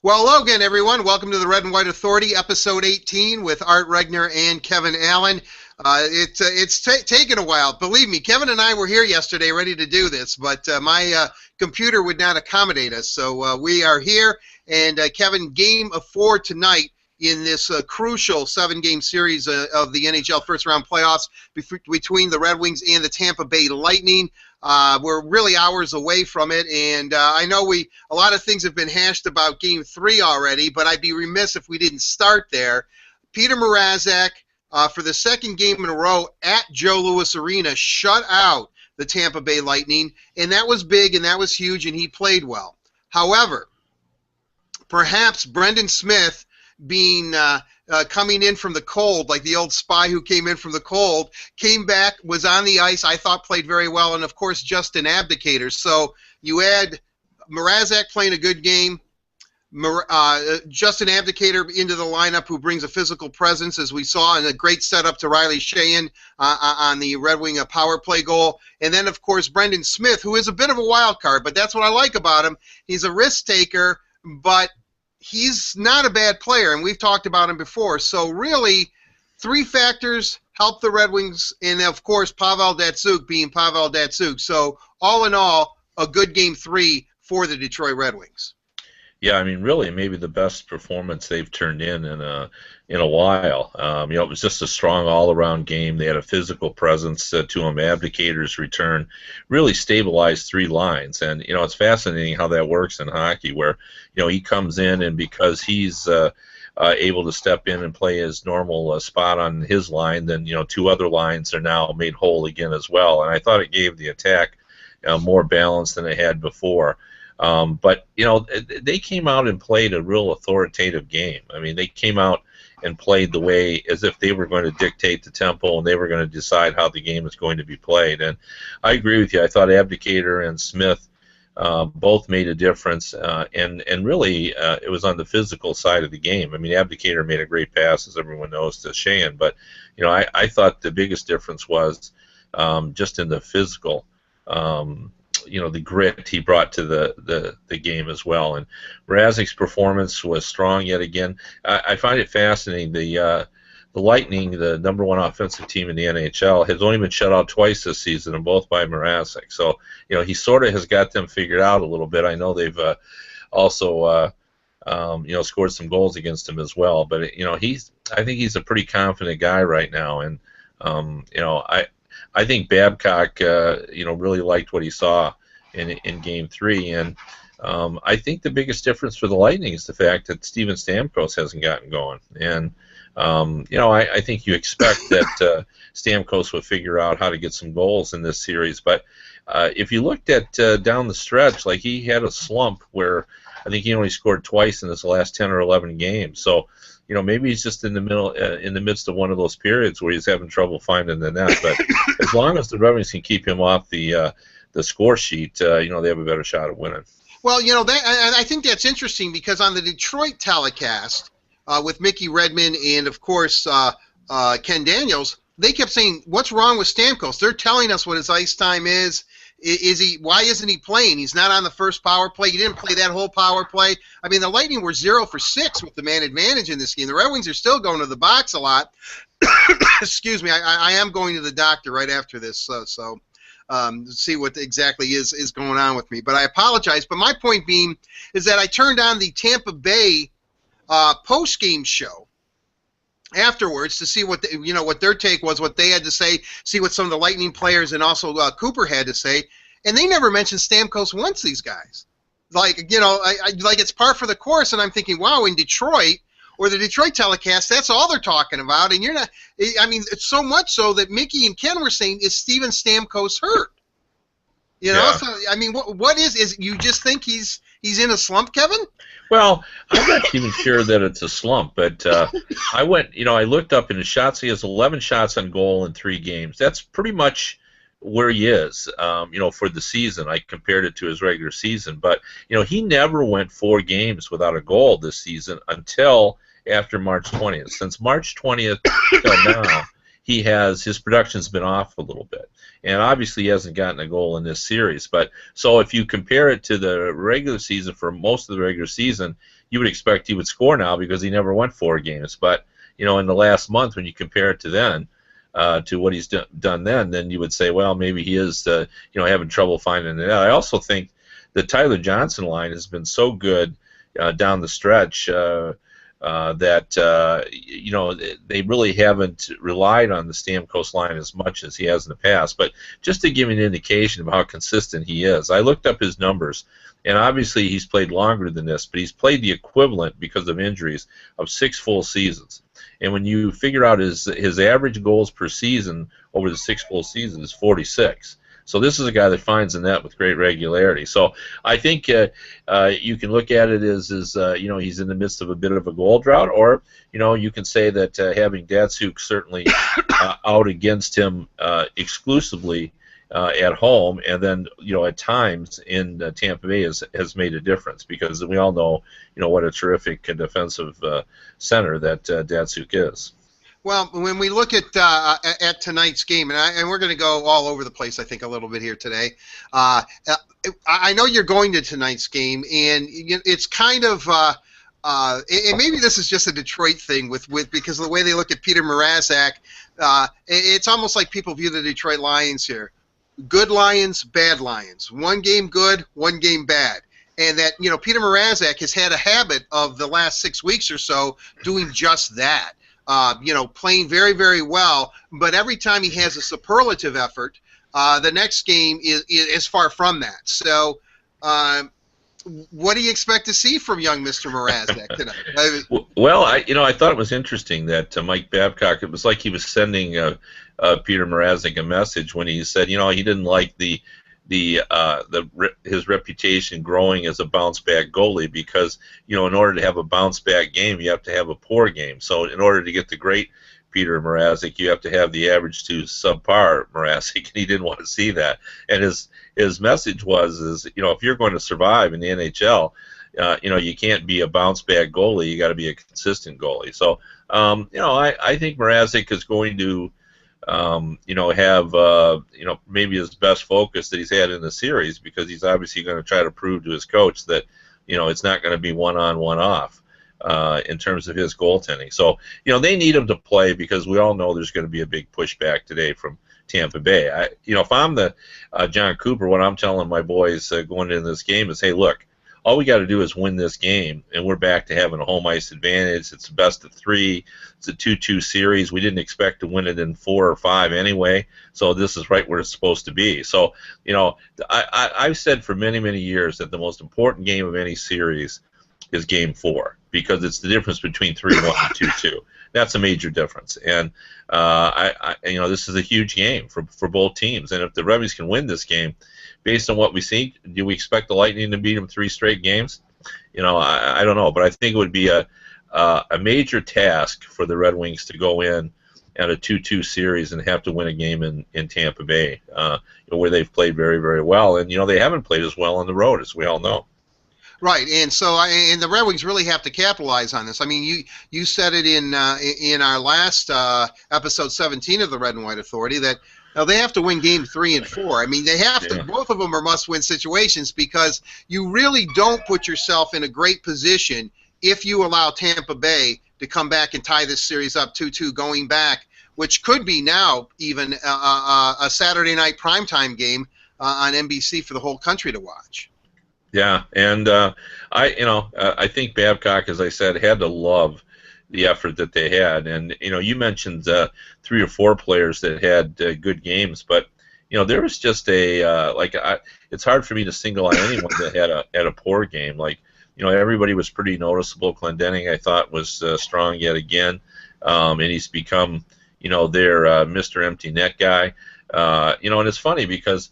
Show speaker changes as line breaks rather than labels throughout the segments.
Well, hello again, everyone. Welcome to the Red and White Authority, episode 18, with Art Regner and Kevin Allen. It's taken a while. Believe me, Kevin and I were here yesterday ready to do this, but my computer would not accommodate us. So we are here, and Kevin, game of 4 tonight in this crucial 7-game series of the NHL first-round playoffs between the Red Wings and the Tampa Bay Lightning. We're really hours away from it, and I know a lot of things have been hashed about Game 3 already, but I'd be remiss if we didn't start there. Peter Mrazek, for the second game in a row at Joe Louis Arena, shut out the Tampa Bay Lightning, and that was big and that was huge, and he played well. However, perhaps Brendan Smith being coming in from the cold, like the old spy who came in from the cold, came back, was on the ice, I thought played very well, and of course Justin Abdicator. So you add Mrazek playing a good game, Justin Abdicator into the lineup, who brings a physical presence, as we saw, and a great setup to Riley Sheahan on the Red Wing power play goal. And then, of course, Brendan Smith, who is a bit of a wild card, but that's what I like about him. He's a risk taker, but he's not a bad player, and we've talked about him before. So really, 3 factors help the Red Wings, and of course, Pavel Datsyuk being Pavel Datsyuk. So all in all, a good Game 3 for the Detroit Red Wings.
Yeah, I mean, really, maybe the best performance they've turned in a while. It was just a strong all-around game. They had a physical presence to them. Abdicator's return really stabilized 3 lines, and it's fascinating how that works in hockey, where he comes in, and because he's able to step in and play his normal spot on his line, then 2 other lines are now made whole again as well. And I thought it gave the attack more balance than it had before. But they came out and played a real authoritative game. I mean, they came out and played the way as if they were going to dictate the tempo and they were going to decide how the game is going to be played. And I agree with you. I thought Abdicator and Smith both made a difference, and really it was on the physical side of the game. I mean, Abdicator made a great pass, as everyone knows, to Sheahan, but I thought the biggest difference was just in the physical. The grit he brought to the game as well. And Mrazek's performance was strong yet again. I find it fascinating. The Lightning, the #1 offensive team in the NHL, has only been shut out twice this season, and both by Mrazek. So, he sort of has got them figured out a little bit. I know they've also scored some goals against him as well. But I think he's a pretty confident guy right now, and I think Babcock, really liked what he saw in Game 3, and I think the biggest difference for the Lightning is the fact that Steven Stamkos hasn't gotten going. And I think you expect that Stamkos will figure out how to get some goals in this series. But if you looked at down the stretch, like he had a slump where I think he only scored twice in his last 10 or 11 games. So. Maybe he's just in the midst of one of those periods where he's having trouble finding the net. But as long as the Red Wings can keep him off the score sheet, they have a better shot at winning.
Well, I think that's interesting because on the Detroit telecast with Mickey Redmond and, of course, Ken Daniels, they kept saying, "What's wrong with Stamkos?" They're telling us what his ice time is. Why isn't he playing? He's not on the first power play. He didn't play that whole power play. I mean, the Lightning were 0 for 6 with the man advantage in this game. The Red Wings are still going to the box a lot. Excuse me. I am going to the doctor right after this, so see what exactly is going on with me. But I apologize. But my point being is that I turned on the Tampa Bay post-game show afterwards to see what what their take was, what they had to say, see what some of the Lightning players and also Cooper had to say, and they never mentioned Stamkos once. These guys, like like it's par for the course, and I'm thinking, wow, in Detroit or the Detroit telecast, that's all they're talking about, and you're not. I mean, it's so much so that Mickey and Ken were saying, "Is Steven Stamkos hurt?"
Yeah.
So I mean, what is you just think he's in a slump, Kevin?
Well, I'm not even sure that it's a slump, but I looked up in his shots. He has 11 shots on goal in 3 games. That's pretty much where he is, for the season. I compared it to his regular season, but he never went 4 games without a goal this season until after March 20th. Since March 20th till now, his production's been off a little bit. And obviously he hasn't gotten a goal in this series. But so if you compare it to the regular season, for most of the regular season, you would expect he would score now because he never went 4 games. But in the last month, when you compare it to then, to what he's done then you would say, well, maybe he is having trouble finding it. I also think the Tyler Johnson line has been so good down the stretch that they really haven't relied on the Stamkos line as much as he has in the past. But just to give you an indication of how consistent he is, I looked up his numbers, and obviously he's played longer than this, but he's played the equivalent, because of injuries, of 6 full seasons. And when you figure out his average goals per season over the 6 full seasons is 46. So this is a guy that finds the net with great regularity. So I think you can look at it as he's in the midst of a bit of a goal drought, or you can say that having Datsuk certainly out against him exclusively at home, and then at times in Tampa Bay has made a difference, because we all know what a terrific defensive center that Datsuk is.
Well, when we look at tonight's game, and we're going to go all over the place, I think, a little bit here today. I know you're going to tonight's game, and it's kind of, and maybe this is just a Detroit thing because of the way they look at Peter Mrazek. It's almost like people view the Detroit Lions here: good Lions, bad Lions. 1 game good, 1 game bad. And that Peter Mrazek has had a habit of the last 6 weeks or so doing just that. Playing very, very well, but every time he has a superlative effort, the next game is far from that. So, what do you expect to see from young Mr. Mrazek tonight?
Well, I thought it was interesting that Mike Babcock, it was like he was sending Peter Mrazek a message when he said, he didn't like his reputation growing as a bounce back goalie, because in order to have a bounce back game, you have to have a poor game. So in order to get the great Peter Mrazek, you have to have the average to subpar Mrazek, and he didn't want to see that. And his message was if you're going to survive in the NHL, you can't be a bounce back goalie. You got to be a consistent goalie. So I think Mrazek is going to have maybe his best focus that he's had in the series, because he's obviously going to try to prove to his coach that it's not going to be one on, one off in terms of his goaltending. So they need him to play, because we all know there's going to be a big pushback today from Tampa Bay. If I'm the John Cooper, what I'm telling my boys going into this game is, hey, look, all we got to do is win this game, and we're back to having a home ice advantage. It's a best of 3. It's a 2-2 series. We didn't expect to win it in 4 or 5 anyway, so this is right where it's supposed to be. So, I've said for many, many years that the most important game of any series is Game 4, because it's the difference between 3-1 and 2-2. That's a major difference, and this is a huge game for both teams. And if the Red Wings can win this game, based on what we see, do we expect the Lightning to beat them 3 straight games? I don't know, but I think it would be a major task for the Red Wings to go in at a 2-2 series and have to win a game in Tampa Bay, where they've played very, very well, and they haven't played as well on the road, as we all know.
Right, and so and the Red Wings really have to capitalize on this. I mean, you said it in our last episode 17 of the Red and White Authority that. Now, they have to win game 3 and 4. I mean, they have to. Both of them are must-win situations, because you really don't put yourself in a great position if you allow Tampa Bay to come back and tie this series up 2-2 going back, which could be now even a Saturday night primetime game on NBC for the whole country to watch.
Yeah, and I think Babcock, as I said, had to love the effort that they had. And you mentioned 3 or 4 players that had good games, but there was just it's hard for me to single out anyone that had a poor game. Everybody was pretty noticeable. Clendening, I thought, was strong yet again, and he's become their Mr. Empty Net guy. And it's funny, because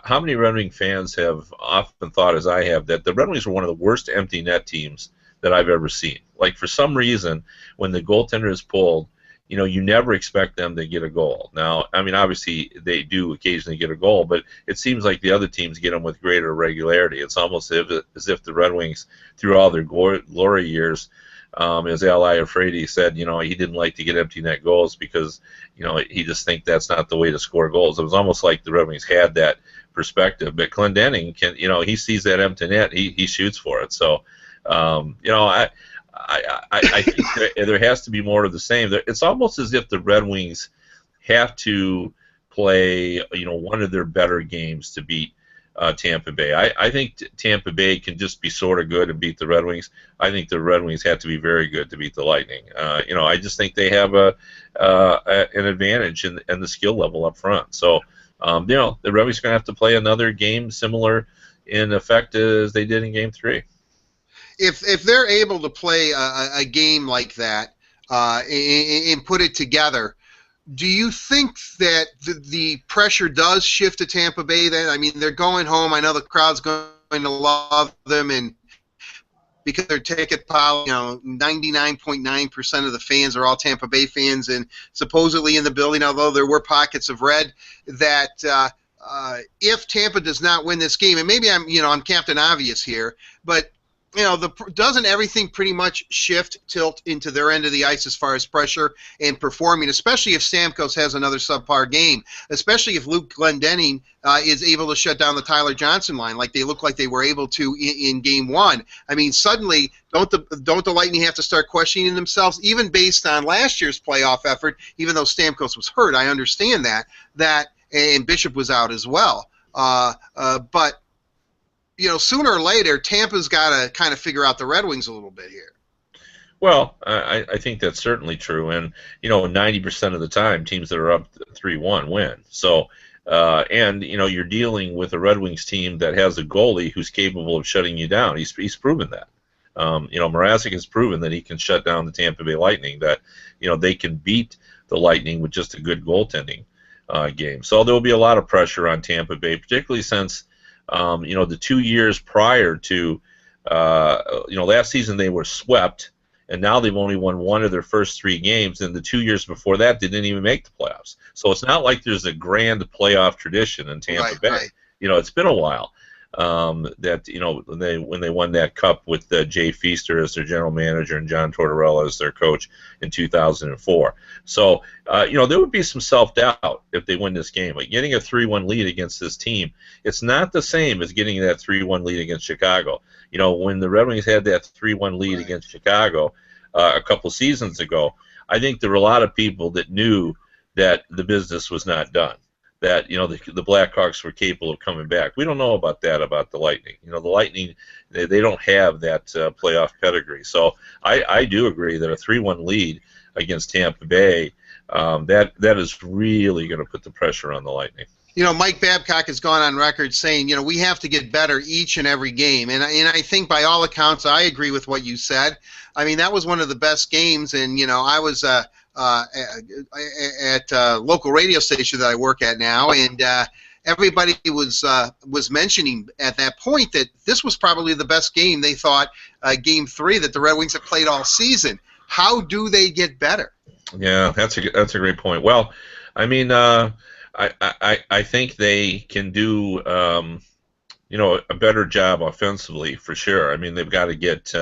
how many Red Wing fans have often thought, as I have, that the Red Wings were one of the worst empty net teams that I've ever seen. For some reason, when the goaltender is pulled, you never expect them to get a goal. Now, I mean, obviously they do occasionally get a goal, but it seems like the other teams get them with greater regularity. It's almost as if the Red Wings, through all their glory years, as Ally Afraidy said, he didn't like to get empty net goals because, he just think that's not the way to score goals. It was almost like the Red Wings had that perspective. But Clendening can, he sees that empty net, he shoots for it. So, I think there has to be more of the same. It's almost as if the Red Wings have to play, one of their better games to beat Tampa Bay. I think Tampa Bay can just be sort of good and beat the Red Wings. I think the Red Wings have to be very good to beat the Lightning. I just think they have an advantage in the skill level up front. So, the Red Wings are going to have to play another game similar in effect as they did in Game 3.
If they're able to play a game like that and put it together, do you think that the pressure does shift to Tampa Bay then? I mean, they're going home. I know the crowd's going to love them, and because their ticket pile, 99.9% of the fans are all Tampa Bay fans, and supposedly in the building, although there were pockets of red, that if Tampa does not win this game, and maybe I'm Captain Obvious here, but doesn't everything pretty much tilt into their end of the ice as far as pressure and performing, especially if Stamkos has another subpar game, especially if Luke Glendening is able to shut down the Tyler Johnson line like they look like they were able to in Game 1. I mean, suddenly, don't the Lightning have to start questioning themselves, even based on last year's playoff effort, even though Stamkos was hurt? I understand that, and Bishop was out as well. But sooner or later, Tampa's got to kind of figure out the Red Wings a little bit here.
Well, I think that's certainly true, and 90% of the time, teams that are up 3-1 win. So, and you're dealing with a Red Wings team that has a goalie who's capable of shutting you down. He's proven that. Mrazek has proven that he can shut down the Tampa Bay Lightning. That they can beat the Lightning with just a good goaltending game. So there will be a lot of pressure on Tampa Bay, particularly since. The 2 years prior to, last season they were swept, and now they've only won one of their first 3 games, and the 2 years before that they didn't even make the playoffs. So it's not like there's a grand playoff tradition in Tampa Bay.
Right.
It's been a while that when they won that cup with Jay Feaster as their general manager and John Tortorella as their coach in 2004. So there would be some self-doubt if they win this game. Like getting a 3-1 lead against this team, it's not the same as getting that 3-1 lead against Chicago. When the Red Wings had that 3-1 lead against Chicago a couple seasons ago, I think there were a lot of people that knew that the business was not done. That the Blackhawks were capable of coming back. We don't know about that about the Lightning. The Lightning, they don't have that playoff pedigree. So I do agree that a 3-1 lead against Tampa Bay, that is really going to put the pressure on the Lightning.
Mike Babcock has gone on record saying, we have to get better each and every game, and I think by all accounts I agree with what you said. I mean, that was one of the best games, and I was at a local radio station that I work at now, and everybody was mentioning at that point that this was probably the best game they thought, Game 3, that the Red Wings have played all season. How do they get better?
Yeah, that's a great point. Well, I mean, I think they can do a better job offensively for sure. I mean, they've got to get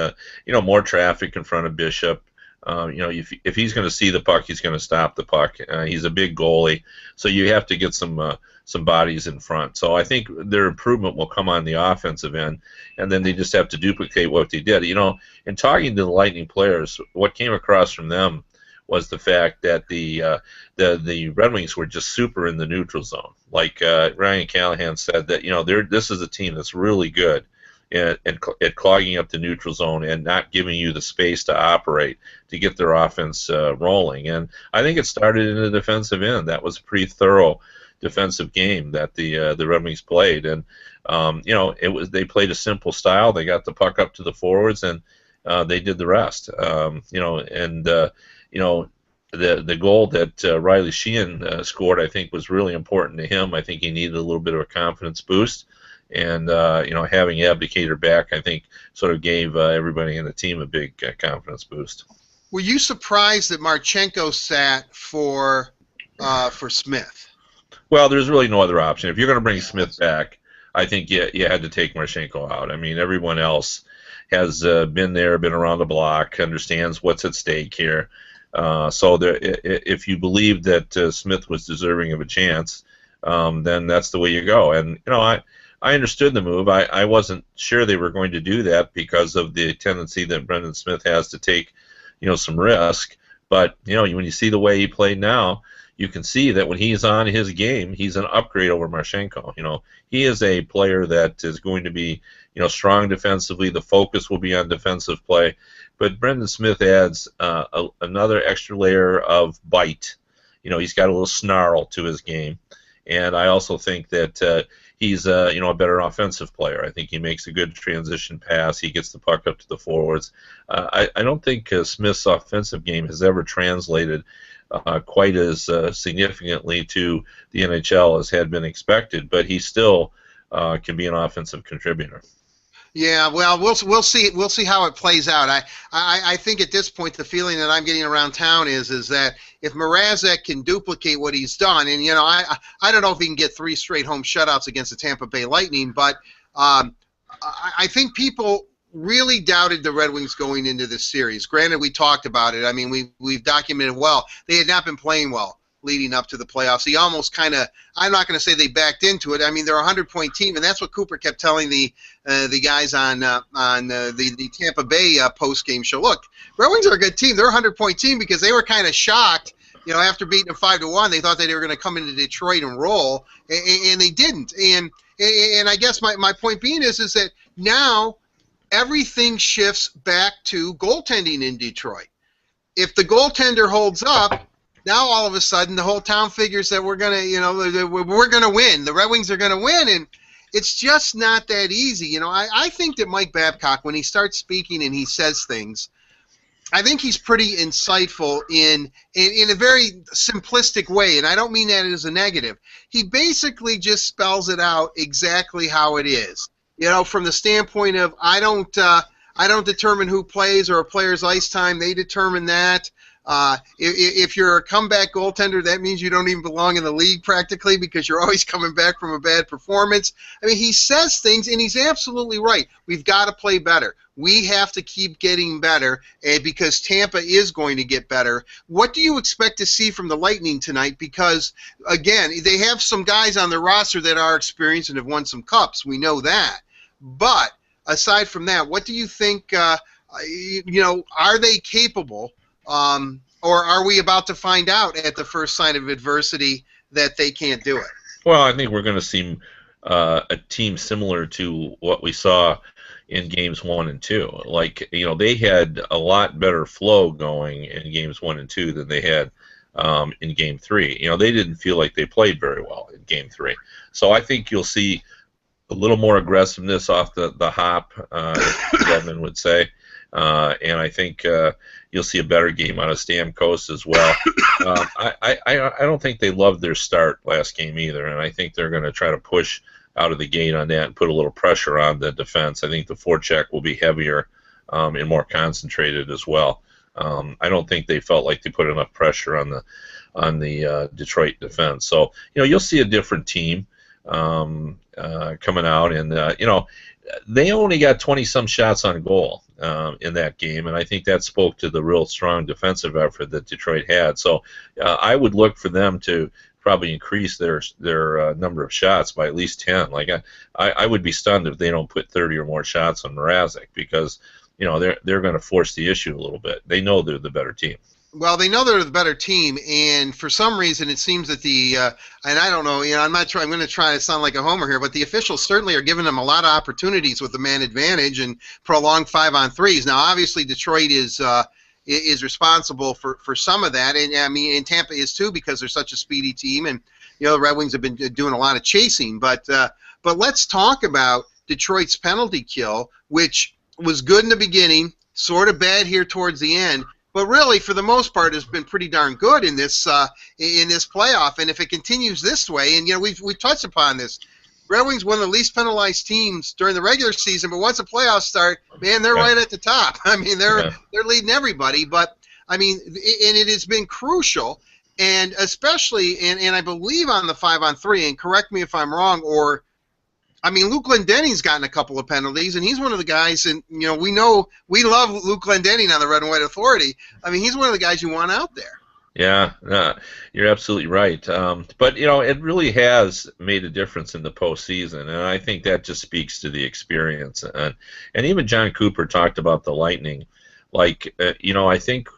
more traffic in front of Bishop. If he's going to see the puck, he's going to stop the puck. He's a big goalie, so you have to get some bodies in front. So I think their improvement will come on the offensive end, and then they just have to duplicate what they did. In talking to the Lightning players, what came across from them was the fact that the Red Wings were just super in the neutral zone. Like Ryan Callahan said that this is a team that's really good at clogging up the neutral zone and not giving you the space to operate to get their offense rolling. And I think it started in the defensive end. That was a pretty thorough defensive game that the Red Wings played, and they played a simple style. They got the puck up to the forwards, and they did the rest. The goal that Riley Sheehan scored, I think, was really important to him. I think he needed a little bit of a confidence boost. And, having Abdicator back, I think, sort of gave everybody in the team a big confidence boost.
Were you surprised that Marchenko sat for Smith?
Well, there's really no other option. If you're going to bring Smith back, I think you had to take Marchenko out. I mean, everyone else, has been there, been around the block, understands what's at stake here. So if you believe that Smith was deserving of a chance, then that's the way you go. And I understood the move. I wasn't sure they were going to do that because of the tendency that Brendan Smith has to take, some risk. But when you see the way he played now, you can see that when he's on his game, he's an upgrade over Marchenko. He is a player that is going to be, strong defensively. The focus will be on defensive play. But Brendan Smith adds another extra layer of bite. He's got a little snarl to his game. And I also think that he's a better offensive player. I think he makes a good transition pass. He gets the puck up to the forwards. I don't think Smith's offensive game has ever translated quite as significantly to the NHL as had been expected, but he still can be an offensive contributor.
Yeah, well, we'll see. We'll see how it plays out. I think at this point the feeling that I'm getting around town is that if Mrazek can duplicate what he's done, and I don't know if he can get 3 straight home shutouts against the Tampa Bay Lightning, but I think people really doubted the Red Wings going into this series. Granted, we talked about it. I mean, we've documented well. They had not been playing well leading up to the playoffs. He almost kind of, I'm not going to say they backed into it. I mean, they're a 100-point team, and that's what Cooper kept telling the guys on the Tampa Bay post-game show. Look, Red Wings are a good team. They're a 100-point team because they were kind of shocked. After beating them 5-1, they thought that they were going to come into Detroit and roll, and they didn't. And I guess my point being is that now everything shifts back to goaltending in Detroit. If the goaltender holds up, now all of a sudden the whole town figures that we're gonna win. The Red Wings are gonna win, and it's just not that easy. I think that Mike Babcock, when he starts speaking and he says things, I think he's pretty insightful in a very simplistic way, and I don't mean that as a negative. He basically just spells it out exactly how it is. From the standpoint of I don't determine who plays or a player's ice time. They determine that. If you're a comeback goaltender, that means you don't even belong in the league practically because you're always coming back from a bad performance. I mean, he says things, and he's absolutely right. We've got to play better. We have to keep getting better because Tampa is going to get better. What do you expect to see from the Lightning tonight? Because, again, they have some guys on their roster that are experienced and have won some cups. We know that. But aside from that, what do you think, are they capable? Or are we about to find out at the first sign of adversity that they can't do it?
Well, I think we're going to see a team similar to what we saw in games 1 and 2. Like, they had a lot better flow going in games 1 and 2 than they had in game 3. They didn't feel like they played very well in game 3. So I think you'll see a little more aggressiveness off the hop, as Redmond would say. And I think you'll see a better game out of Stamkos as well. I don't think they loved their start last game either, and I think they're going to try to push out of the gate on that and put a little pressure on the defense. I think the forecheck will be heavier and more concentrated as well. I don't think they felt like they put enough pressure on the Detroit defense. So you'll see a different team coming out, and they only got 20-some shots on goal in that game, and I think that spoke to the real strong defensive effort that Detroit had. So I would look for them to probably increase their number of shots by at least 10. Like I would be stunned if they don't put 30 or more shots on Mrazek because they're going to force the issue a little bit. They know they're the better team.
Well, they know they're the better team, and for some reason it seems that and I don't know, I'm going to try to sound like a homer here, but the officials certainly are giving them a lot of opportunities with the man advantage and prolonged 5-on-3s. Now, obviously, Detroit is responsible for some of that, and Tampa is too because they're such a speedy team, and the Red Wings have been doing a lot of chasing. But let's talk about Detroit's penalty kill, which was good in the beginning, sort of bad here towards the end. But really, for the most part, has been pretty darn good in this playoff. And if it continues this way, and we've touched upon this, Red Wings one of the least penalized teams during the regular season. But once the playoffs start, man, they're right at the top. I mean, they're leading everybody. But I mean, and it has been crucial, and especially, and I believe on the 5-on-3. And correct me if I'm wrong, or I mean, Luke Glendening's gotten a couple of penalties, and he's one of the guys, and we love Luke Glendening on the Red and White Authority. I mean, he's one of the guys you want out there.
Yeah, you're absolutely right. But it really has made a difference in the postseason, and I think that just speaks to the experience. And even John Cooper talked about the Lightning. Like, I think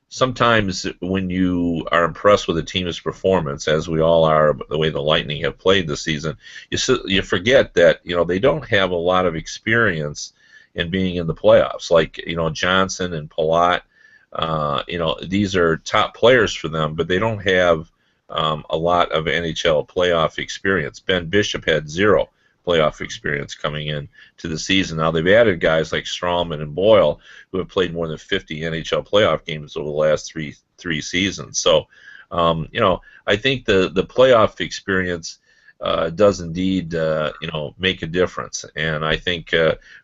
sometimes when you are impressed with a team's performance, as we all are, the way the Lightning have played this season, you forget that they don't have a lot of experience in being in the playoffs. Like Johnson and Palat. These are top players for them, but they don't have a lot of NHL playoff experience. Ben Bishop had 0 playoff experience coming in to the season. Now they've added guys like Strawman and Boyle who have played more than 50 NHL playoff games over the last three seasons. So, I think the playoff experience does indeed make a difference. And I think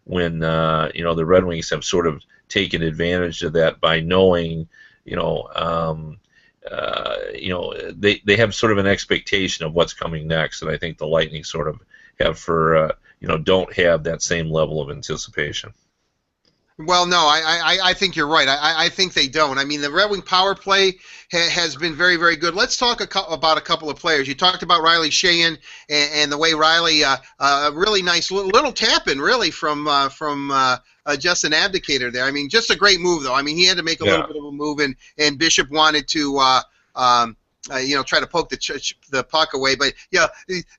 when the Red Wings have sort of taken advantage of that by knowing, they have sort of an expectation of what's coming next, and I think the Lightning sort of have don't have that same level of anticipation.
Well, no, I think you're right. I think they don't. I mean, the Red Wing power play has been very, very good. Let's talk about a couple of players. You talked about Riley Sheahan and the way Riley, a really nice little tap-in, really, from just an abdicator there. I mean, just a great move, though. I mean, he had to make a little bit of a move, and Bishop wanted to try to poke the puck away. But,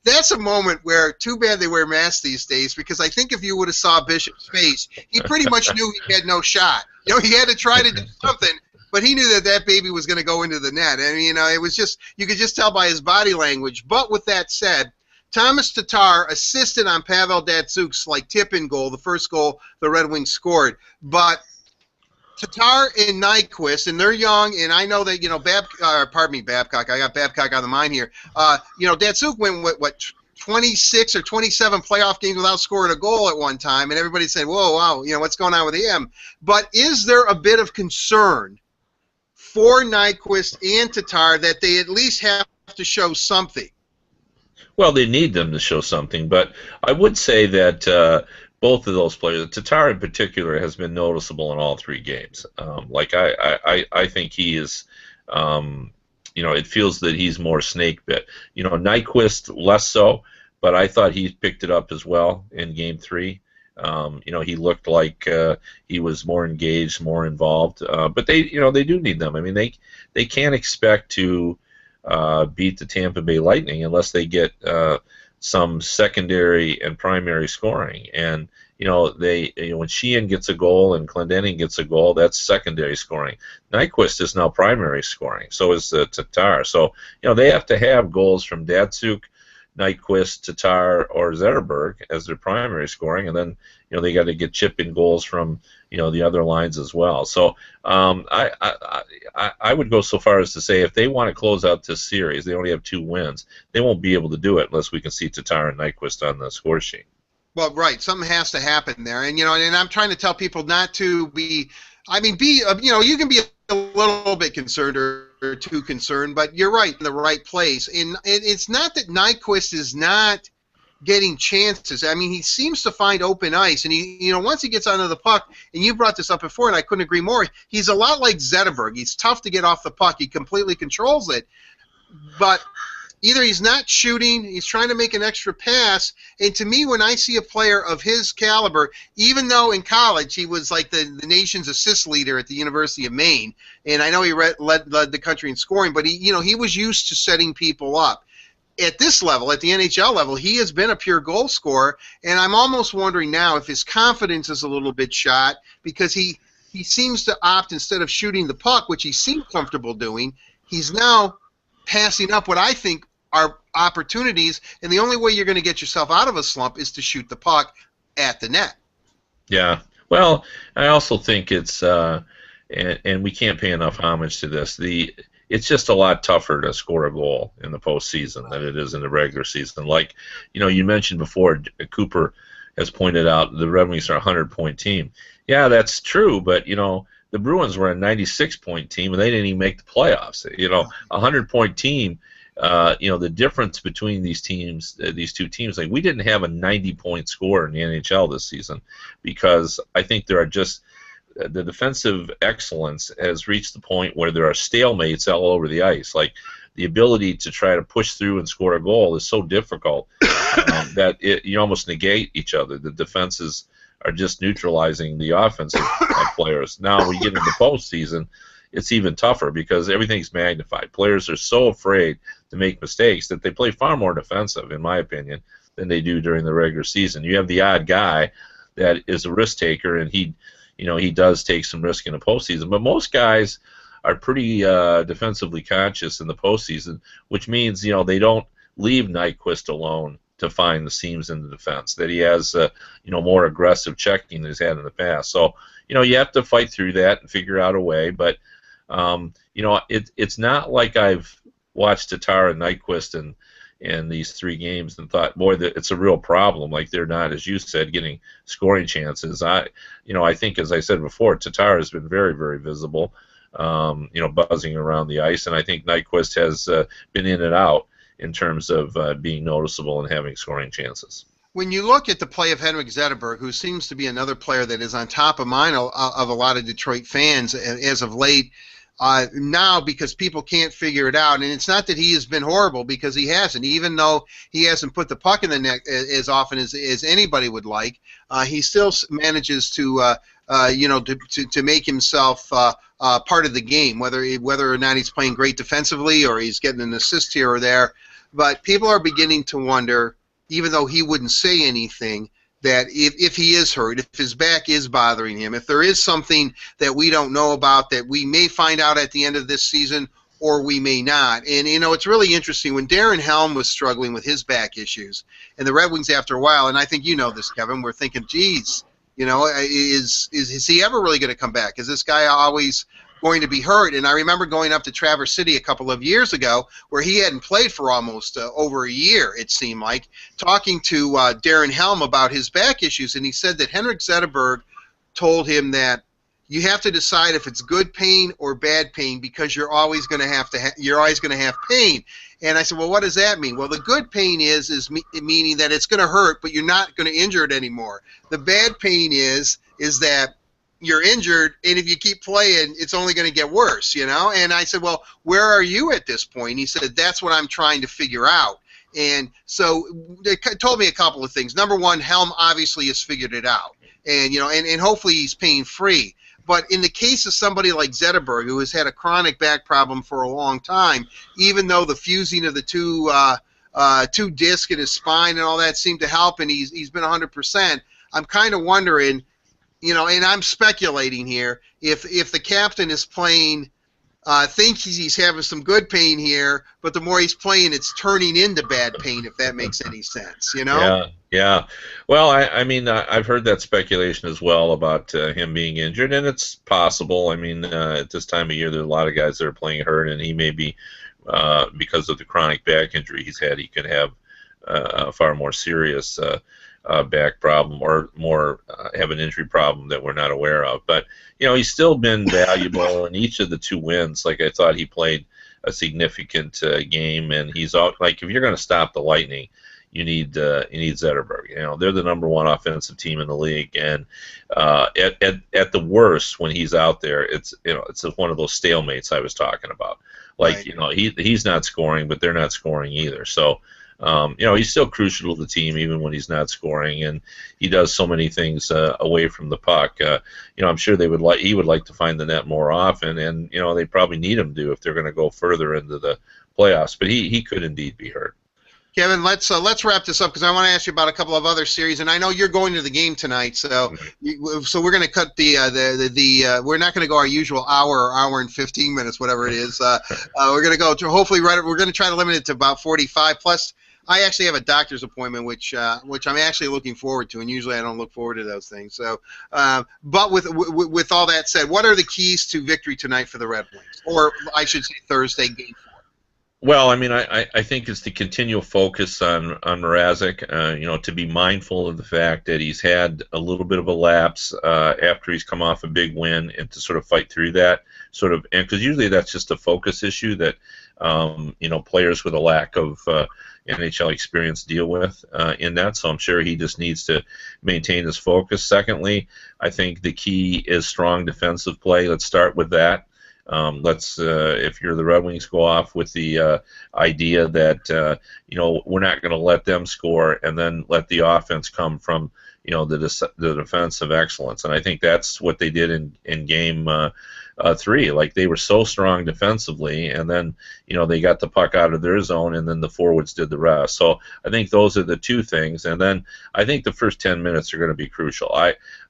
that's a moment where, too bad they wear masks these days, because I think if you would have saw Bishop's face, he pretty much knew he had no shot. He had to try to do something, but he knew that baby was going to go into the net. And, it was just, you could just tell by his body language. But with that said, Thomas Tatar assisted on Pavel Datsyuk's tip-in goal, the first goal the Red Wings scored. But Tatar and Nyquist, and they're young, and I know that, Babcock, I got Babcock on the mind here. Datsyuk went, what, 26 or 27 playoff games without scoring a goal at one time, and everybody said, whoa, wow, what's going on with him? But is there a bit of concern for Nyquist and Tatar that they at least have to show something?
Well, they need them to show something, but I would say that both of those players, Tatar in particular, has been noticeable in all 3 games. I think he is, it feels that he's more snake bit. Nyquist less so, but I thought he picked it up as well in Game 3. He looked like he was more engaged, more involved. But they do need them. I mean, they can't expect to beat the Tampa Bay Lightning unless they get some secondary and primary scoring. And when Sheehan gets a goal and Glendening gets a goal, that's secondary scoring. Nyquist is now primary scoring. So is Tatar. So they have to have goals from Datsyuk, Nyquist, Tatar, or Zetterberg as their primary scoring, and then they got to get chip-in goals from the other lines as well. So I would go so far as to say if they want to close out this series, they only have 2 wins. They won't be able to do it unless we can see Tatar and Nyquist on the score sheet.
Well, right, something has to happen there, and and I'm trying to tell people not to be. I mean, you can be a little bit concerned or too concerned, but you're right, in the right place. And it's not that Nyquist is not getting chances. I mean, he seems to find open ice, and he, once he gets onto the puck, and you brought this up before, and I couldn't agree more. He's a lot like Zetterberg. He's tough to get off the puck. He completely controls it, but either he's not shooting, he's trying to make an extra pass, and to me, when I see a player of his caliber, even though in college he was like the nation's assist leader at the University of Maine, and I know he led the country in scoring, but he was used to setting people up. At this level, at the NHL level, he has been a pure goal scorer, and I'm almost wondering now if his confidence is a little bit shot because he seems to opt, instead of shooting the puck, which he seemed comfortable doing, he's now passing up what I think are opportunities, and the only way you're going to get yourself out of a slump is to shoot the puck at the net. Yeah.
Well, I also think it's, and we can't pay enough homage to this, it's just a lot tougher to score a goal in the postseason than it is in the regular season. Like, you mentioned before, Cooper has pointed out the Red Wings are a 100-point team. Yeah, that's true, but, the Bruins were a 96-point team, and they didn't even make the playoffs. A 100-point team, the difference between these teams, these two teams, like we didn't have a 90-point score in the NHL this season because I think there are just the defensive excellence has reached the point where there are stalemates all over the ice. Like the ability to try to push through and score a goal is so difficult that you almost negate each other. The defenses are just neutralizing the offensive players. Now we get into the postseason, it's even tougher because everything's magnified. Players are so afraid to make mistakes that they play far more defensive, in my opinion, than they do during the regular season. You have the odd guy that is a risk taker, and he does take some risk in the postseason. But most guys are pretty defensively conscious in the postseason, which means they don't leave Nyquist alone to find the seams in the defense. That he has more aggressive checking than he's had in the past. So you have to fight through that and figure out a way. But it's not like I've watched Tatar and Nyquist in these 3 games and thought, boy, it's a real problem. Like they're not, as you said, getting scoring chances. I think, as I said before, Tatar has been very, very visible, buzzing around the ice, and I think Nyquist has been in and out in terms of being noticeable and having scoring chances.
When you look at the play of Henrik Zetterberg, who seems to be another player that is on top of mind of a lot of Detroit fans as of late, now because people can't figure it out, and it's not that he has been horrible because he hasn't. Even though he hasn't put the puck in the net as often as anybody would like, he still manages to make himself part of the game, whether or not he's playing great defensively or he's getting an assist here or there. But people are beginning to wonder, even though he wouldn't say anything, that if he is hurt, if his back is bothering him, if there is something that we don't know about that we may find out at the end of this season or we may not. And, it's really interesting. When Darren Helm was struggling with his back issues, and the Red Wings after a while, and I think you know this, Kevin, we're thinking, geez, is he ever really going to come back? Is this guy always going to be hurt? And I remember going up to Traverse City a couple of years ago where he hadn't played for almost over a year, it seemed like, talking to Darren Helm about his back issues, and he said that Henrik Zetterberg told him that you have to decide if it's good pain or bad pain because you're always going to have pain. And I said, well, what does that mean? Well, the good pain is meaning that it's going to hurt, but you're not going to injure it anymore. The bad pain is that you're injured, and if you keep playing, it's only going to get worse, And I said, well, where are you at this point? And he said, that's what I'm trying to figure out. And so they told me a couple of things. Number one, Helm obviously has figured it out, and and hopefully he's pain-free. But in the case of somebody like Zetterberg, who has had a chronic back problem for a long time, even though the fusing of the two discs in his spine and all that seemed to help, and he's been 100%, I'm kind of wondering, and I'm speculating here, if the captain is playing, thinks he's having some good pain here, but the more he's playing, it's turning into bad pain, if that makes any sense,
Yeah. Well, I mean, I've heard that speculation as well about him being injured, and it's possible. I mean, at this time of year, there's a lot of guys that are playing hurt, and he may be, because of the chronic back injury he's had, he could have a far more serious back problem or more have an injury problem that we're not aware of. But, he's still been valuable in each of the 2 wins. Like, I thought he played a significant game, and he's like, if you're going to stop the Lightning, you need Zetterberg. They're the number 1 offensive team in the league, and at the worst, when he's out there, it's one of those stalemates I was talking about. Like, right. He's not scoring, but they're not scoring either. So, he's still crucial to the team even when he's not scoring, and he does so many things away from the puck. I'm sure he would like to find the net more often, and they probably need him to if they're going to go further into the playoffs. But he could indeed be hurt.
Kevin, let's wrap this up because I want to ask you about a couple of other series, and I know you're going to the game tonight, so we're going to cut we're not going to go our usual hour and 15 minutes, whatever it is. We're going to go to hopefully we're going to try to limit it to about 45 plus. I actually have a doctor's appointment, which I'm actually looking forward to, and usually I don't look forward to those things. So, but with all that said, what are the keys to victory tonight for the Red Wings, or I should say Thursday, Game 4?
Well, I mean, I think it's the continual focus on Mrazek, to be mindful of the fact that he's had a little bit of a lapse after he's come off a big win, and to sort of fight through that and because usually that's just a focus issue that players with a lack of NHL experience deal with in that. So I'm sure he just needs to maintain his focus. Secondly, I think the key is strong defensive play. Let's start with that. If you're the Red Wings, go off with the idea that we're not going to let them score, and then let the offense come from the defensive excellence. And I think that's what they did in game 3. Like, they were so strong defensively, and then they got the puck out of their zone, and then the forwards did the rest. So I think those are the two things. And then I think the first 10 minutes are going to be crucial.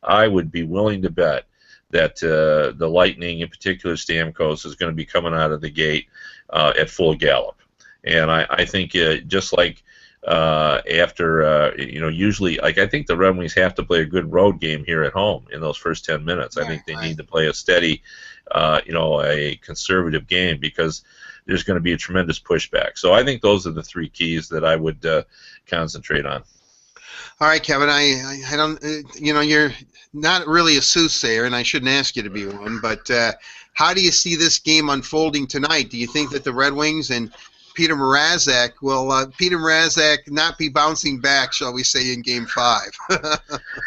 I would be willing to bet that the Lightning, in particular Stamkos, is going to be coming out of the gate at full gallop. And I think just like usually, like, I think the Red Wings have to play a good road game here at home in those first 10 minutes. I think they need to play a steady, a conservative game, because there's going to be a tremendous pushback. So I think those are the three keys that I would concentrate on.
All right, Kevin, I don't, you're not really a soothsayer, and I shouldn't ask you to be one, but how do you see this game unfolding tonight? Do you think that the Red Wings and Peter Mrazek not be bouncing back, shall we say, in Game 5?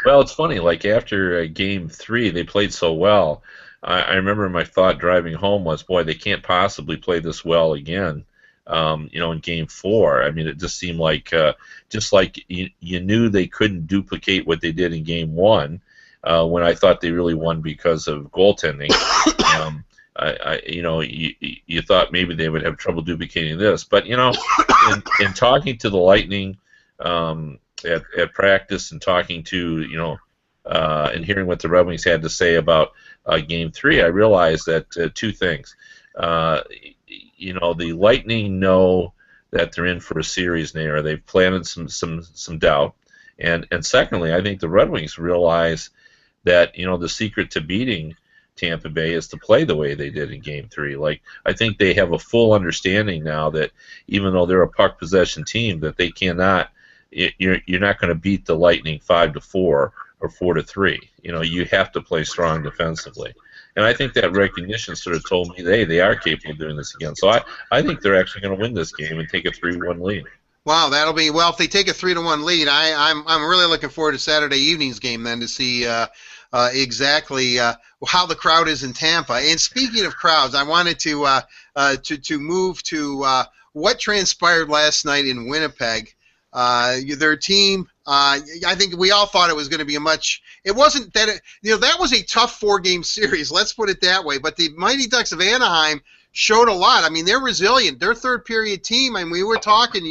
Well, it's funny, like, after Game 3, they played so well. I remember my thought driving home was, boy, they can't possibly play this well again. In Game 4, I mean, it just seemed like you knew they couldn't duplicate what they did in Game 1, when I thought they really won because of goaltending. You thought maybe they would have trouble duplicating this, but in talking to the Lightning at practice, and talking to and hearing what the Red Wings had to say about Game 3, I realized that two things. The Lightning know that they're in for a series now. They've planted some doubt, and secondly, I think the Red Wings realize that the secret to beating Tampa Bay is to play the way they did in Game 3. Like, I think they have a full understanding now that even though they're a puck possession team, that they cannot. You're not going to beat the Lightning 5-4 or 4-3. You have to play strong defensively. And I think that recognition sort of told me they are capable of doing this again. So I think they're actually going to win this game and take a 3-1 lead.
Wow, that'll be, well, if they take a 3-1 lead, I'm really looking forward to Saturday evening's game then, to see exactly how the crowd is in Tampa. And speaking of crowds, I wanted to move to what transpired last night in Winnipeg. Their team, I think we all thought it was going to be it wasn't that, that was a tough 4-game series, let's put it that way, but the Mighty Ducks of Anaheim showed a lot. I mean, they're resilient. Their third period team, and we were talking,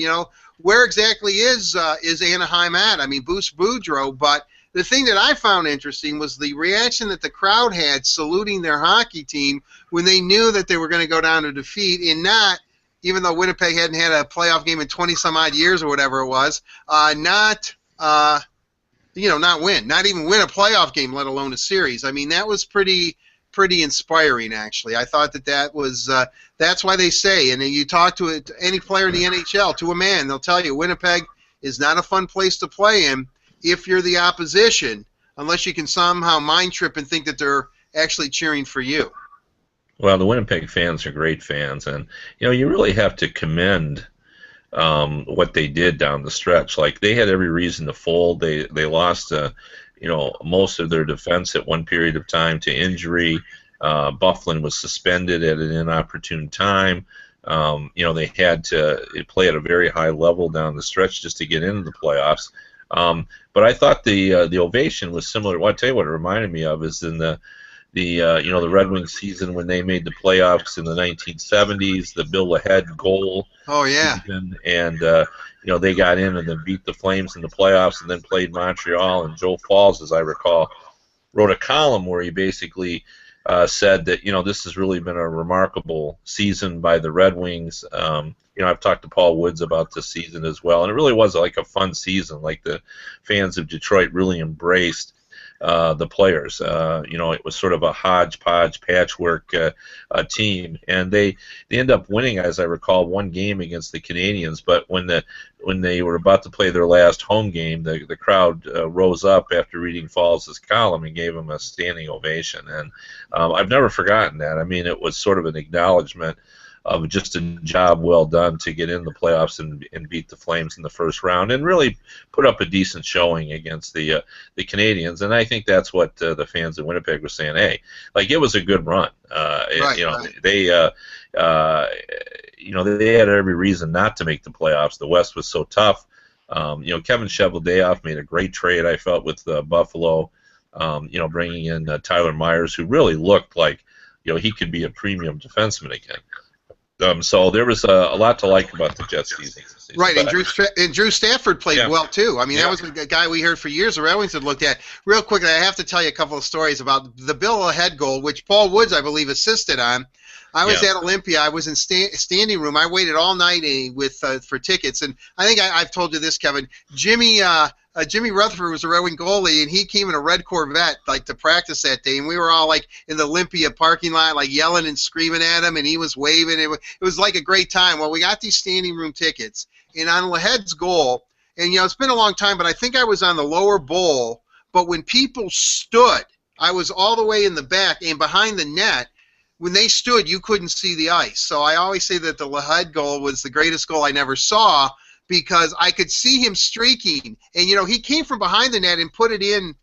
where exactly is Anaheim at? I mean, Bruce Boudreau, but the thing that I found interesting was the reaction that the crowd had saluting their hockey team when they knew that they were going to go down to defeat, and not, even though Winnipeg hadn't had a playoff game in 20-some-odd years or whatever it was, not win, not even win a playoff game, let alone a series. I mean, that was pretty inspiring, actually. I thought that was that's why they say, and you talk to any player in the NHL, to a man, they'll tell you Winnipeg is not a fun place to play in if you're the opposition, unless you can somehow mind trip and think that they're actually cheering for you.
Well, the Winnipeg fans are great fans, and you really have to commend what they did down the stretch. Like, they had every reason to fold. They lost most of their defense at one period of time to injury. Bufflin was suspended at an inopportune time. They had to play at a very high level down the stretch just to get into the playoffs. But I thought the ovation was similar. Well, I'll tell you what it reminded me of is in the Red Wings season when they made the playoffs in the 1970s, the Bill Ahead goal.
Oh yeah.
Season, and they got in and then beat the Flames in the playoffs and then played Montreal. And Joe Falls, as I recall, wrote a column where he basically said that this has really been a remarkable season by the Red Wings. I've talked to Paul Woods about this season as well, and it really was like a fun season. Like, the fans of Detroit really embraced the players. It was sort of a hodgepodge patchwork team, and they end up winning, as I recall, one game against the Canadians. But when they were about to play their last home game, the crowd rose up after reading Falls' column and gave him a standing ovation. And I've never forgotten that. I mean, it was sort of an acknowledgement of just a job well done to get in the playoffs and beat the Flames in the first round and really put up a decent showing against the Canadians. And I think that's what the fans in Winnipeg were saying. Hey, like, it was a good run.
Right.
They they had every reason not to make the playoffs. The West was so tough. Kevin Cheveldayoff made a great trade, I felt, with Buffalo. Bringing in Tyler Myers, who really looked like he could be a premium defenseman again. So there was a lot to like about the Jets season.
Right, and Drew Stafford played well too. I mean, that was a guy we heard for years. The Red Wings had looked at. Real quick, I have to tell you a couple of stories about the Bill Ahead goal, which Paul Woods, I believe, assisted on. I was at Olympia. I was in standing room. I waited all night for tickets, and I think I've told you this, Kevin. Jimmy Rutherford was a Red Wing goalie, and he came in a red Corvette to practice that day, and we were all in the Olympia parking lot yelling and screaming at him, and he was waving. It was like a great time. Well, we got these standing room tickets, and on Lahead's goal, and it's been a long time, but I think I was on the lower bowl, but when people stood, I was all the way in the back and behind the net. When they stood, you couldn't see the ice. So I always say that the Lahead goal was the greatest goal I never saw, because I could see him streaking, and he came from behind the net and put it in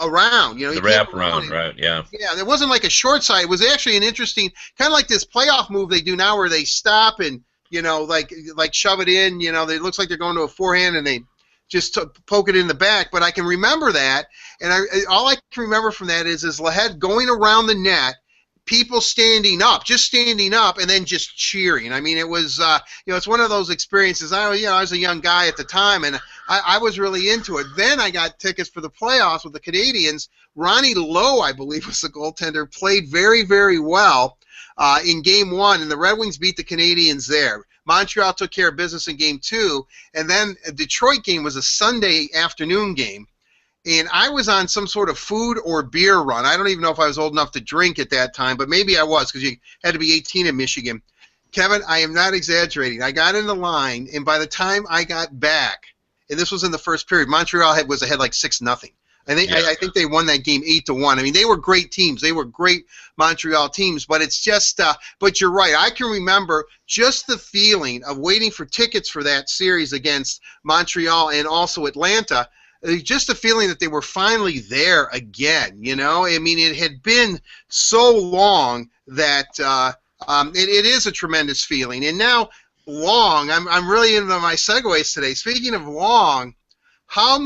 around.
The wrap around, right? Yeah.
Yeah, there wasn't like a short side. It was actually an interesting kind of like this playoff move they do now, where they stop and like shove it in. It looks like they're going to a forehand and they just poke it in the back. But I can remember that, and all I can remember from that is Lahead going around the net, people standing up, and then just cheering. I mean, it was, it's one of those experiences. I was a young guy at the time, and I was really into it. Then I got tickets for the playoffs with the Canadians. Ronnie Lowe, I believe, was the goaltender, played very, very well in Game 1, and the Red Wings beat the Canadians there. Montreal took care of business in Game 2, and then a Detroit game was a Sunday afternoon game. And I was on some sort of food or beer run. I don't even know if I was old enough to drink at that time, but maybe I was, because you had to be 18 in Michigan. Kevin, I am not exaggerating. I got in the line, and by the time I got back, and this was in the first period, Montreal was ahead 6-0. I think they won that game 8-1. I mean, they were great teams. They were great Montreal teams, but it's just but you're right. I can remember just the feeling of waiting for tickets for that series against Montreal and also Atlanta. Just the feeling that they were finally there again, I mean, it had been so long that it is a tremendous feeling. And now, I'm really into my segues today. Speaking of long, how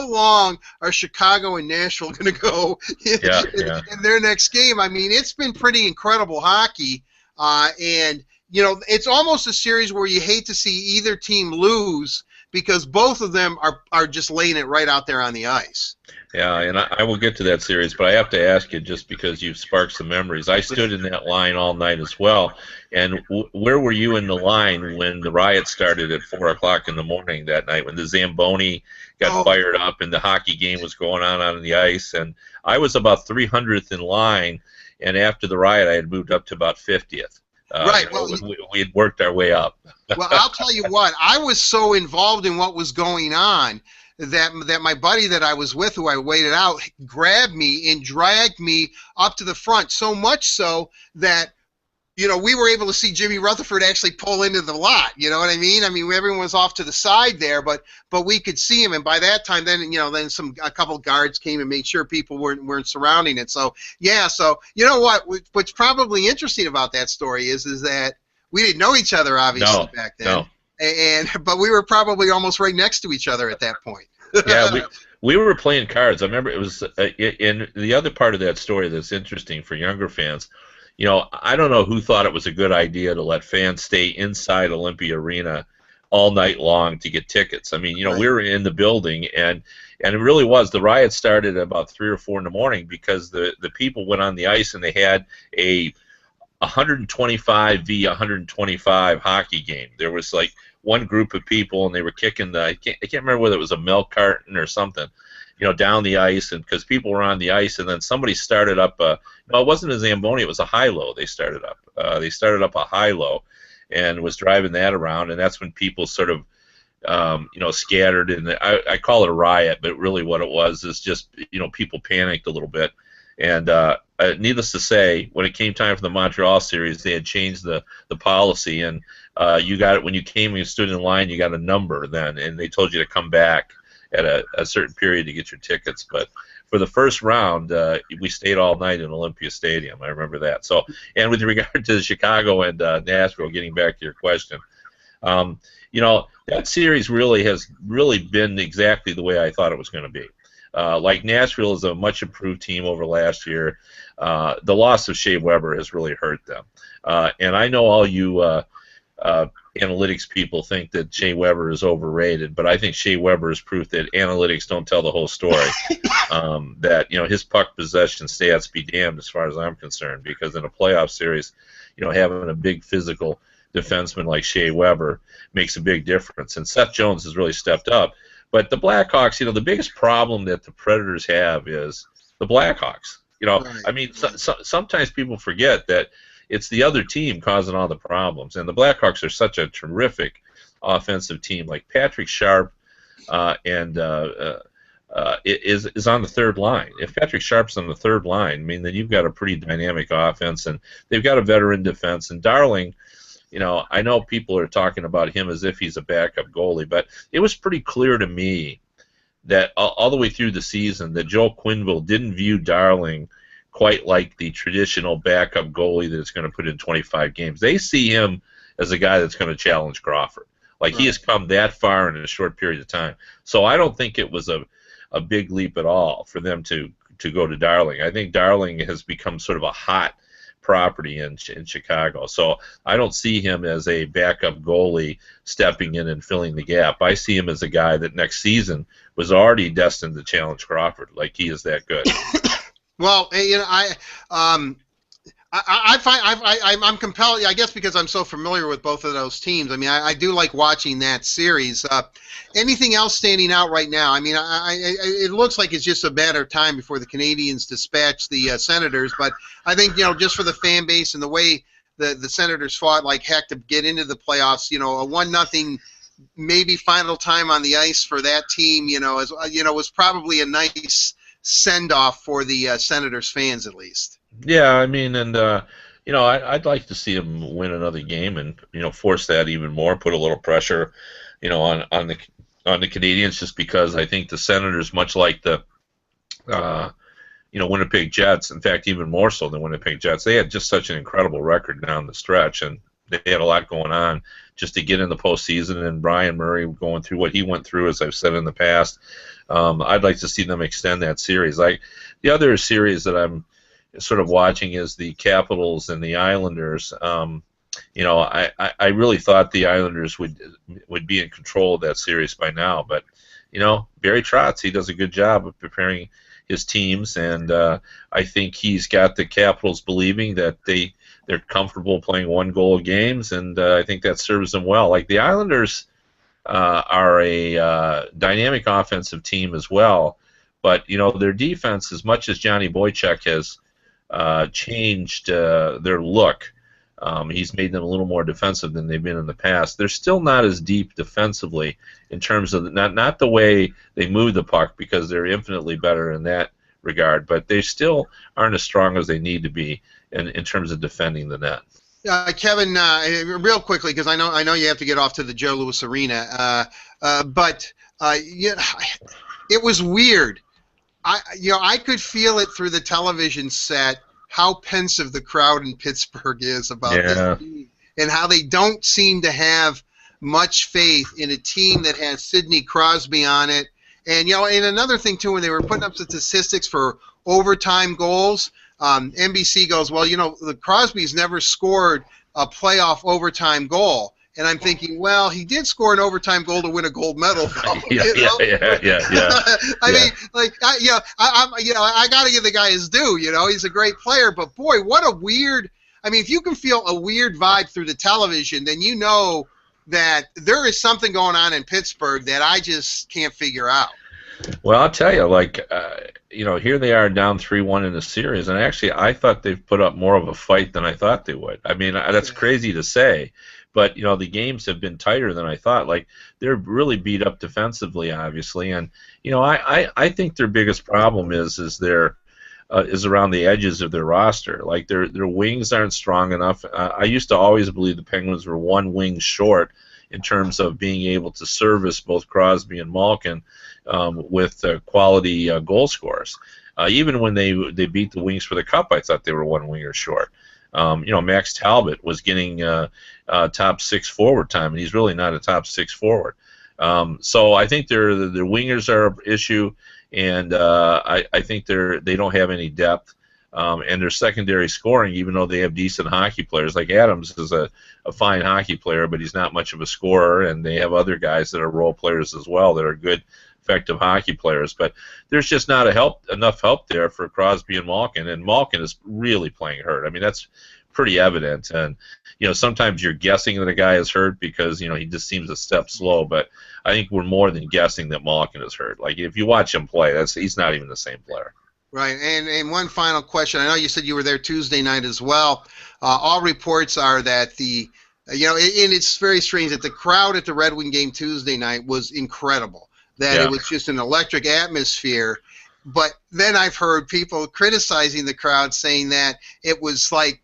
long are Chicago and Nashville going to go in their next game? I mean, it's been pretty incredible hockey, and it's almost a series where you hate to see either team lose, because both of them are just laying it right out there on the ice.
Yeah, and I will get to that series, but I have to ask you, just because you've sparked some memories. I stood in that line all night as well, and where were you in the line when the riot started at 4 o'clock in the morning that night, when the Zamboni got fired up and the hockey game was going on the ice? And I was about 300th in line, and after the riot, I had moved up to about 50th.
Right.
We had worked our way up.
Well, I'll tell you what. I was so involved in what was going on that my buddy that I was with, who I waited out, grabbed me and dragged me up to the front. So much so that we were able to see Jimmy Rutherford actually pull into the lot. You know what I mean? I mean, everyone was off to the side there, but we could see him. And by that time, then a couple guards came and made sure people weren't surrounding it. So yeah. So you know what? What's probably interesting about that story is that we didn't know each other obviously back then. No. But we were probably almost right next to each other at that point.
Yeah, we were playing cards. I remember it was in the other part of that story that's interesting for younger fans. I don't know who thought it was a good idea to let fans stay inside Olympia Arena all night long to get tickets. I mean, right. We were in the building, and it really was. The riot started about 3 or 4 in the morning because the people went on the ice and they had a 125 v 125 hockey game. There was one group of people, and they were kicking I can't remember whether it was a milk carton or something. down the ice, and because people were on the ice, and then somebody started up. No, it wasn't a Zamboni; it was a high-low. They started up. They started up a high-low, and was driving that around, and that's when people sort of scattered, and I call it a riot, but really what it was is just people panicked a little bit, and needless to say, when it came time for the Montreal series, they had changed the policy, and you got it when you came and you stood in line, you got a number then, and they told you to come back at a certain period to get your tickets. But for the first round, we stayed all night in Olympia Stadium. I remember that. So, and with regard to Chicago and Nashville, getting back to your question, that series has really been exactly the way I thought it was going to be. Like Nashville is a much improved team over last year. The loss of Shea Weber has really hurt them. And I know all you analytics people think that Shea Weber is overrated, but I think Shea Weber is proof that analytics don't tell the whole story. That his puck possession stats be damned as far as I'm concerned, because in a playoff series, having a big physical defenseman like Shea Weber makes a big difference. And Seth Jones has really stepped up. But the Blackhawks, the biggest problem that the Predators have is the Blackhawks.
Right.
I mean, sometimes people forget that it's the other team causing all the problems. And the Blackhawks are such a terrific offensive team. Like Patrick Sharp is on the third line. If Patrick Sharp's on the third line, I mean, then you've got a pretty dynamic offense, and they've got a veteran defense. And Darling, I know people are talking about him as if he's a backup goalie, but it was pretty clear to me that all the way through the season that Joe Quenneville didn't view Darling quite like the traditional backup goalie that's going to put in 25 games. They see him as a guy that's going to challenge Crawford. Like, he has come that far in a short period of time. So I don't think it was a big leap at all for them to go to Darling. I think Darling has become sort of a hot property in Chicago. So I don't see him as a backup goalie stepping in and filling the gap. I see him as a guy that next season was already destined to challenge Crawford. Like, he is that good.
Well, I'm compelled, I guess, because I'm so familiar with both of those teams. I mean, I do like watching that series. Anything else standing out right now? I mean, it looks like it's just a matter of time before the Canadians dispatch the Senators, but I think, just for the fan base and the way the Senators fought like heck to get into the playoffs, a 1-0 maybe final time on the ice for that team, was probably a nice send-off for the Senators fans, at least.
Yeah, I mean, and I'd like to see them win another game and force that even more, put a little pressure, on the Canadians, just because I think the Senators, much like the Winnipeg Jets, in fact, even more so than Winnipeg Jets, they had just such an incredible record down the stretch, and they had a lot going on just to get in the postseason. And Brian Murray going through what he went through, as I've said in the past, I'd like to see them extend that series. Like, the other series that I'm sort of watching is the Capitals and the Islanders. I really thought the Islanders would be in control of that series by now, but Barry Trotz, he does a good job of preparing his teams, and I think he's got the Capitals believing that they're comfortable playing one-goal games, and I think that serves them well. Like, the Islanders are a dynamic offensive team as well, but their defense, as much as Johnny Boychuk has changed their look, he's made them a little more defensive than they've been in the past. They're still not as deep defensively in terms of not the way they move the puck, because they're infinitely better in that regard, but they still aren't as strong as they need to be in terms of defending the net.
Kevin, real quickly, because I know you have to get off to the Joe Louis Arena, but it was weird. I could feel it through the television set how pensive the crowd in Pittsburgh is about this team, and how they don't seem to have much faith in a team that has Sidney Crosby on it. And and another thing too, when they were putting up statistics for overtime goals, NBC goes, well, the Crosby's never scored a playoff overtime goal. And I'm thinking, well, he did score an overtime goal to win a gold medal, though.
Yeah.
I mean, I got to give the guy his due. He's a great player, but boy, what a weird. I mean, if you can feel a weird vibe through the television, then you know that there is something going on in Pittsburgh that I just can't figure out.
Well, I'll tell you, here they are down 3-1 in the series, and actually, I thought they've put up more of a fight than I thought they would. I mean, that's crazy to say, but the games have been tighter than I thought. Like they're really beat up defensively, obviously, and I think their biggest problem is around the edges of their roster. Like their wings aren't strong enough. I used to always believe the Penguins were one wing short in terms of being able to service both Crosby and Malkin with quality goal scorers. Even when they beat the Wings for the Cup, I thought they were one winger short. Max Talbot was getting top six forward time, and he's really not a top six forward. So I think their wingers are an issue, and I think they don't have any depth. And their secondary scoring, even though they have decent hockey players, like Adams is a fine hockey player, but he's not much of a scorer, and they have other guys that are role players as well that are good, effective hockey players. But there's just not enough help there for Crosby and Malkin is really playing hurt. I mean, that's pretty evident. And sometimes you're guessing that a guy is hurt because he just seems a step slow, but I think we're more than guessing that Malkin is hurt. Like if you watch him play, he's not even the same player.
Right, and one final question. I know you said you were there Tuesday night as well. All reports are that and it's very strange that the crowd at the Red Wing game Tuesday night was incredible. That It was just an electric atmosphere. But then I've heard people criticizing the crowd, saying that it was like,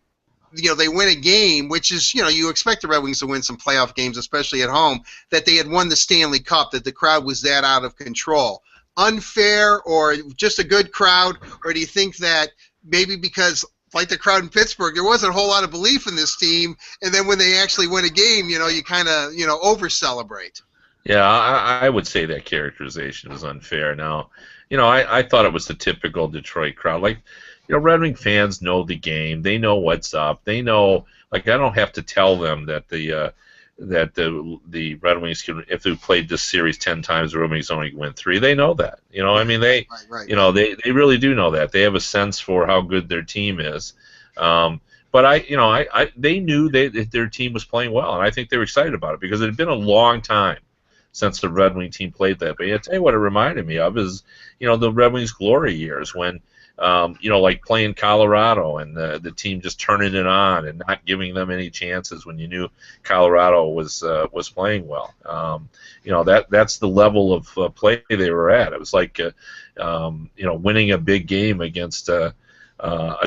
they win a game, which is, you expect the Red Wings to win some playoff games, especially at home, that they had won the Stanley Cup, that the crowd was that out of control. Unfair, or just a good crowd, or do you think that maybe because, like the crowd in Pittsburgh, there wasn't a whole lot of belief in this team, and then when they actually win a game, you kind of, over-celebrate?
Yeah, I would say that characterization is unfair. Now, I thought it was the typical Detroit crowd. Like, Red Wing fans know the game. They know what's up. They know, like, I don't have to tell them that the Red Wings can, if they played this series 10 times, the Red Wings only win 3. They know that. I mean, they really do know that. They have a sense for how good their team is. But they knew that their team was playing well, and I think they were excited about it because it had been a long time since the Red Wing team played that. But I tell you what it reminded me of is, the Red Wings' glory years when, like playing Colorado and the team just turning it on and not giving them any chances when you knew Colorado was playing well. That's the level of play they were at. It was like, winning a big game against a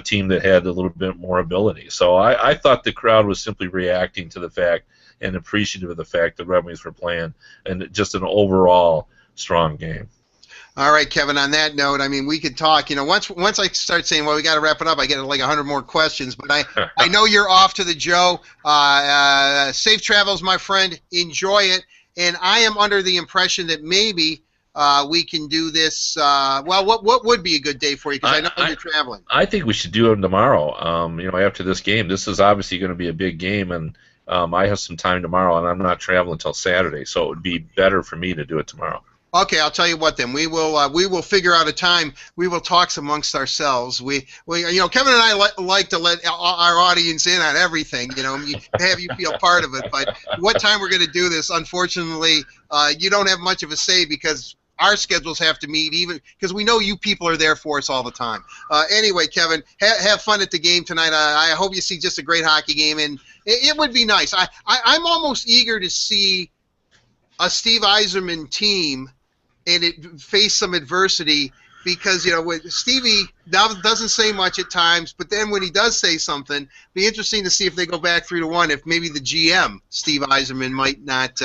team that had a little bit more ability. So I thought the crowd was simply reacting to the fact and appreciative of the fact that Red Wings were playing and just an overall strong game.
All right, Kevin, on that note, I mean, we could talk. Once I start saying, well, we got to wrap it up, I get like 100 more questions. But I know you're off to the Joe. Safe travels, my friend. Enjoy it. And I am under the impression that maybe we can do this. What would be a good day for you? Because I know you're traveling.
I think we should do it tomorrow. After this game, this is obviously going to be a big game, and I have some time tomorrow, and I'm not traveling until Saturday, so it would be better for me to do it tomorrow.
Okay, I'll tell you what then. We will figure out a time. We will talk amongst ourselves. We Kevin and I like to let our audience in on everything. Have you feel part of it. But what time we're going to do this? Unfortunately, you don't have much of a say because our schedules have to meet, even because we know you people are there for us all the time. Anyway, Kevin, have fun at the game tonight. I hope you see just a great hockey game, and it would be nice. I'm almost eager to see a Steve Yzerman team and it faced some adversity because, with Stevie now doesn't say much at times, but then when he does say something, be interesting to see if they go back 3-1, if maybe the GM, Steve Yzerman, might not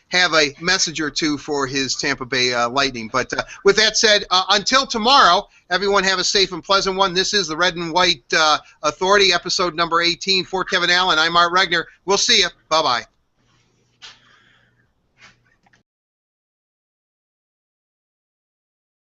have a message or two for his Tampa Bay Lightning. But with that said, until tomorrow, everyone have a safe and pleasant one. This is the Red and White Authority, episode number 18. For Kevin Allen, I'm Art Regner. We'll see you. Bye-bye.